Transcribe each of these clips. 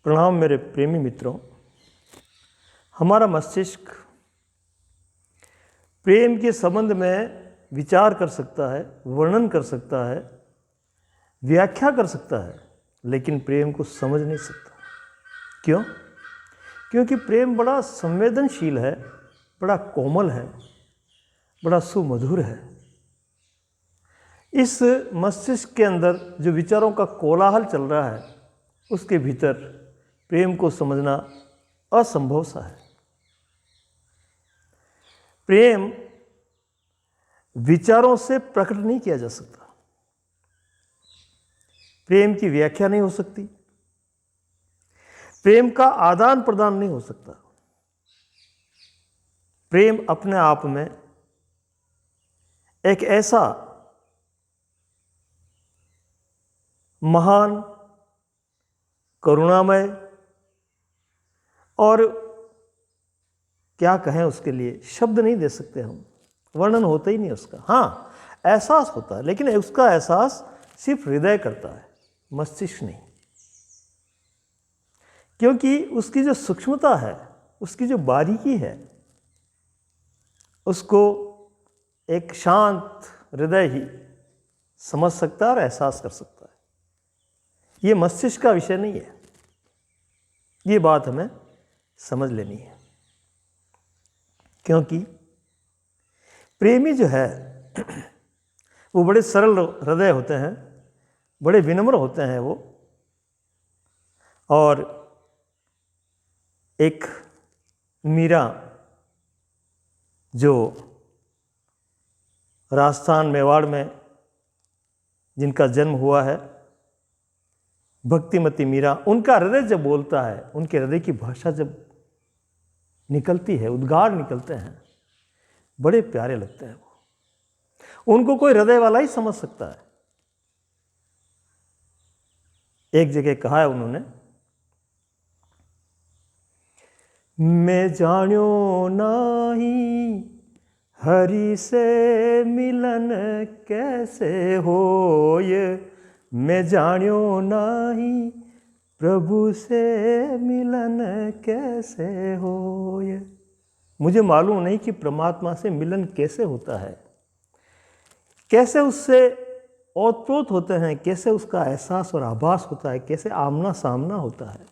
प्रणाम मेरे प्रेमी मित्रों। हमारा मस्तिष्क प्रेम के संबंध में विचार कर सकता है, वर्णन कर सकता है, व्याख्या कर सकता है, लेकिन प्रेम को समझ नहीं सकता। क्यों? क्योंकि प्रेम बड़ा संवेदनशील है, बड़ा कोमल है, बड़ा सुमधुर है। इस मस्तिष्क के अंदर जो विचारों का कोलाहल चल रहा है, उसके भीतर प्रेम को समझना असंभव सा है। प्रेम विचारों से प्रकट नहीं किया जा सकता। प्रेम की व्याख्या नहीं हो सकती। प्रेम का आदान प्रदान नहीं हो सकता। प्रेम अपने आप में एक ऐसा महान, करुणामय और क्या कहें, उसके लिए शब्द नहीं दे सकते हम, वर्णन होता ही नहीं उसका। हाँ, एहसास होता है, लेकिन उसका एहसास सिर्फ हृदय करता है, मस्तिष्क नहीं। क्योंकि उसकी जो सूक्ष्मता है, उसकी जो बारीकी है, उसको एक शांत हृदय ही समझ सकता है और एहसास कर सकता है। ये मस्तिष्क का विषय नहीं है। ये बात हमें समझ लेनी है। क्योंकि प्रेमी जो है वो बड़े सरल हृदय होते हैं, बड़े विनम्र होते हैं वो। और एक मीरा जो राजस्थान मेवाड़ में जिनका जन्म हुआ है, भक्तिमती मीरा, उनका हृदय जब बोलता है, उनके हृदय की भाषा जब निकलती है, उद्गार निकलते हैं, बड़े प्यारे लगते हैं वो। उनको कोई हृदय वाला ही समझ सकता है। एक जगह कहा है उन्होंने, मैं जान्यो नाही हरि से मिलन कैसे होय, मैं जान्यो नाही प्रभु से मिलन कैसे होय। मुझे मालूम नहीं कि परमात्मा से मिलन कैसे होता है, कैसे उससे ओतप्रोत होते हैं, कैसे उसका एहसास और आभास होता है, कैसे आमना सामना होता है,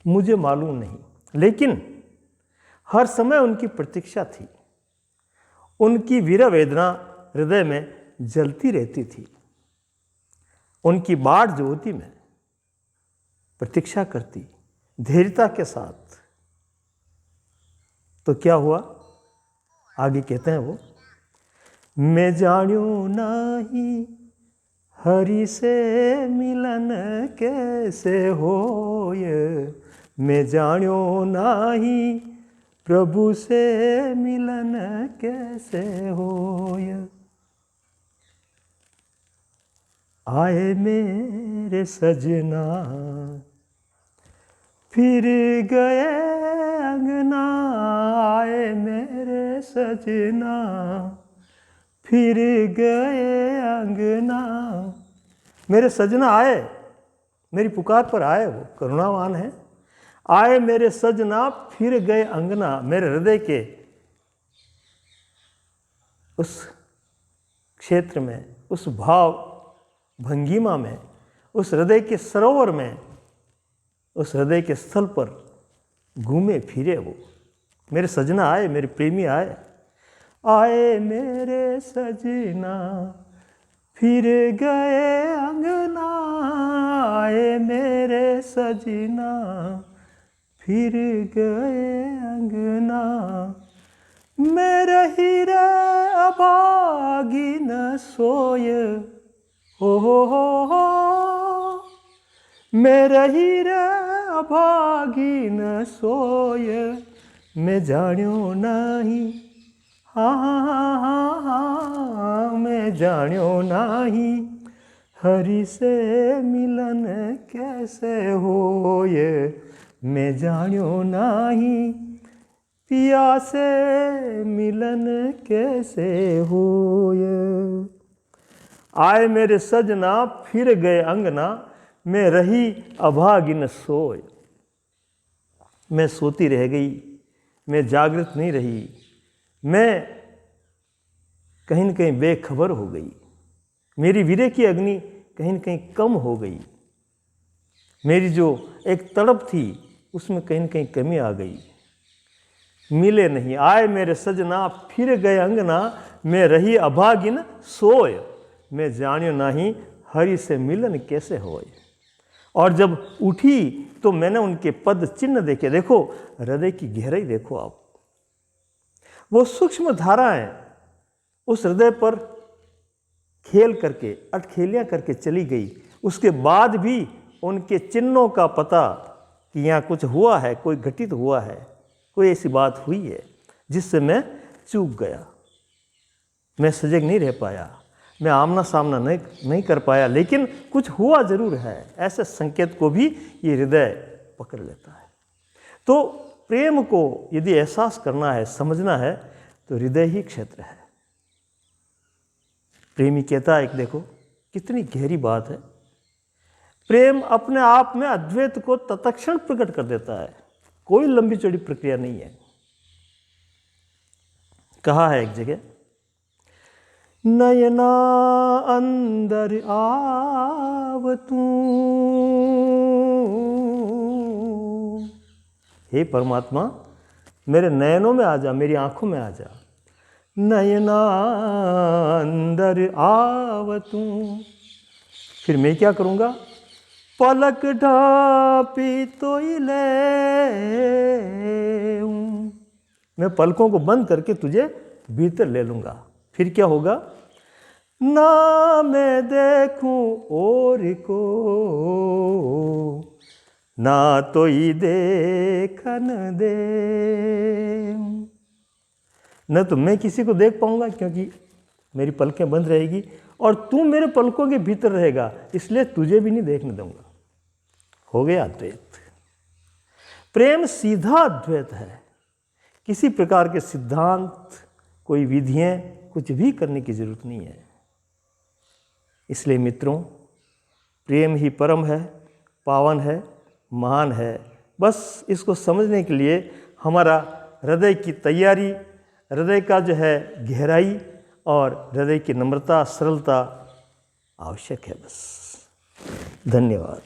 मुझे मालूम नहीं। लेकिन हर समय उनकी प्रतीक्षा थी, उनकी वीर वेदना हृदय में जलती रहती थी। उनकी बाट ज्योति में प्रतीक्षा करती, धैर्यता के साथ। तो क्या हुआ? आगे कहते हैं वो, मैं जान्यो नाही हरि से मिलन कैसे होय, मैं जान्यो नाही प्रभु से मिलन कैसे होय। आए मेरे सजना फिर गए अंगना, आए मेरे सजना फिर गए अंगना। मेरे सजना आए, मेरी पुकार पर आए, वो करुणावान है। आए मेरे सजना फिर गए अंगना। मेरे हृदय के उस क्षेत्र में, उस भाव भंगिमा में, उस हृदय के सरोवर में, उस हृदय के स्थल पर घूमे फिरे वो। मेरे सजना आए, मेरे प्रेमी आए। आए मेरे सजना फिर गए अंगना, आए मेरे सजना फिर गए अंगना। मैं रही रे अभागी न सोय, हो मैं रही रे अभागी न सोय, मैं जान्यो नाही, हाँ, मैं जान्यो नाही हरि से मिलन कैसे होय, मैं जान्यो नाही पिया से मिलन कैसे होय। आए मेरे सजना फिर गए अंगना, मैं रही अभागिन सोय। मैं सोती रह गई, मैं जागृत नहीं रही, मैं कहीं न कहीं बेखबर हो गई, मेरी वीर्य की अग्नि कहीं न कहीं कम हो गई, मेरी जो एक तड़प थी उसमें कहीं न कहीं कमी आ गई। मिले नहीं आए मेरे सजना, फिर गए अंगना, मैं रही अभागिन सोय, मैं जानियो नहीं हरि से मिलन कैसे होय। और जब उठी तो मैंने उनके पद चिन्ह देखे। देखो हृदय की गहराई देखो आप, वो सूक्ष्म धाराएं उस हृदय पर खेल करके अटखेलियां करके चली गई। उसके बाद भी उनके चिन्हों का पता कि यहाँ कुछ हुआ है, कोई घटित हुआ है, कोई ऐसी बात हुई है जिससे मैं चूक गया, मैं सजग नहीं रह पाया, मैं आमना सामना नहीं कर पाया, लेकिन कुछ हुआ जरूर है। ऐसे संकेत को भी ये हृदय पकड़ लेता है। तो प्रेम को यदि एहसास करना है, समझना है, तो हृदय ही क्षेत्र है। प्रेमी कहता है, एक देखो कितनी गहरी बात है, प्रेम अपने आप में अद्वैत को तत्क्षण प्रकट कर देता है, कोई लंबी चौड़ी प्रक्रिया नहीं है। कहा है एक जगह, नयना अंदर आव तू, हे परमात्मा मेरे नयनों में आ जा, मेरी आंखों में आ जा। नयना अंदर आव तू, फिर मैं क्या करूँगा, पलक ढापी तो ले, मैं पलकों को बंद करके तुझे भीतर ले लूँगा। फिर क्या होगा, ना मैं देखूं और को, ना तो ही देखन दे, न तो मैं किसी को देख पाऊंगा क्योंकि मेरी पलकें बंद रहेगी, और तू मेरे पलकों के भीतर रहेगा, इसलिए तुझे भी नहीं देखने दूंगा। हो गया अद्वैत। प्रेम सीधा अद्वैत है, किसी प्रकार के सिद्धांत, कोई विधियां, कुछ भी करने की जरूरत नहीं है। इसलिए मित्रों, प्रेम ही परम है, पावन है, महान है। बस इसको समझने के लिए हमारा हृदय की तैयारी, हृदय का जो है गहराई और हृदय की नम्रता, सरलता आवश्यक है। बस धन्यवाद।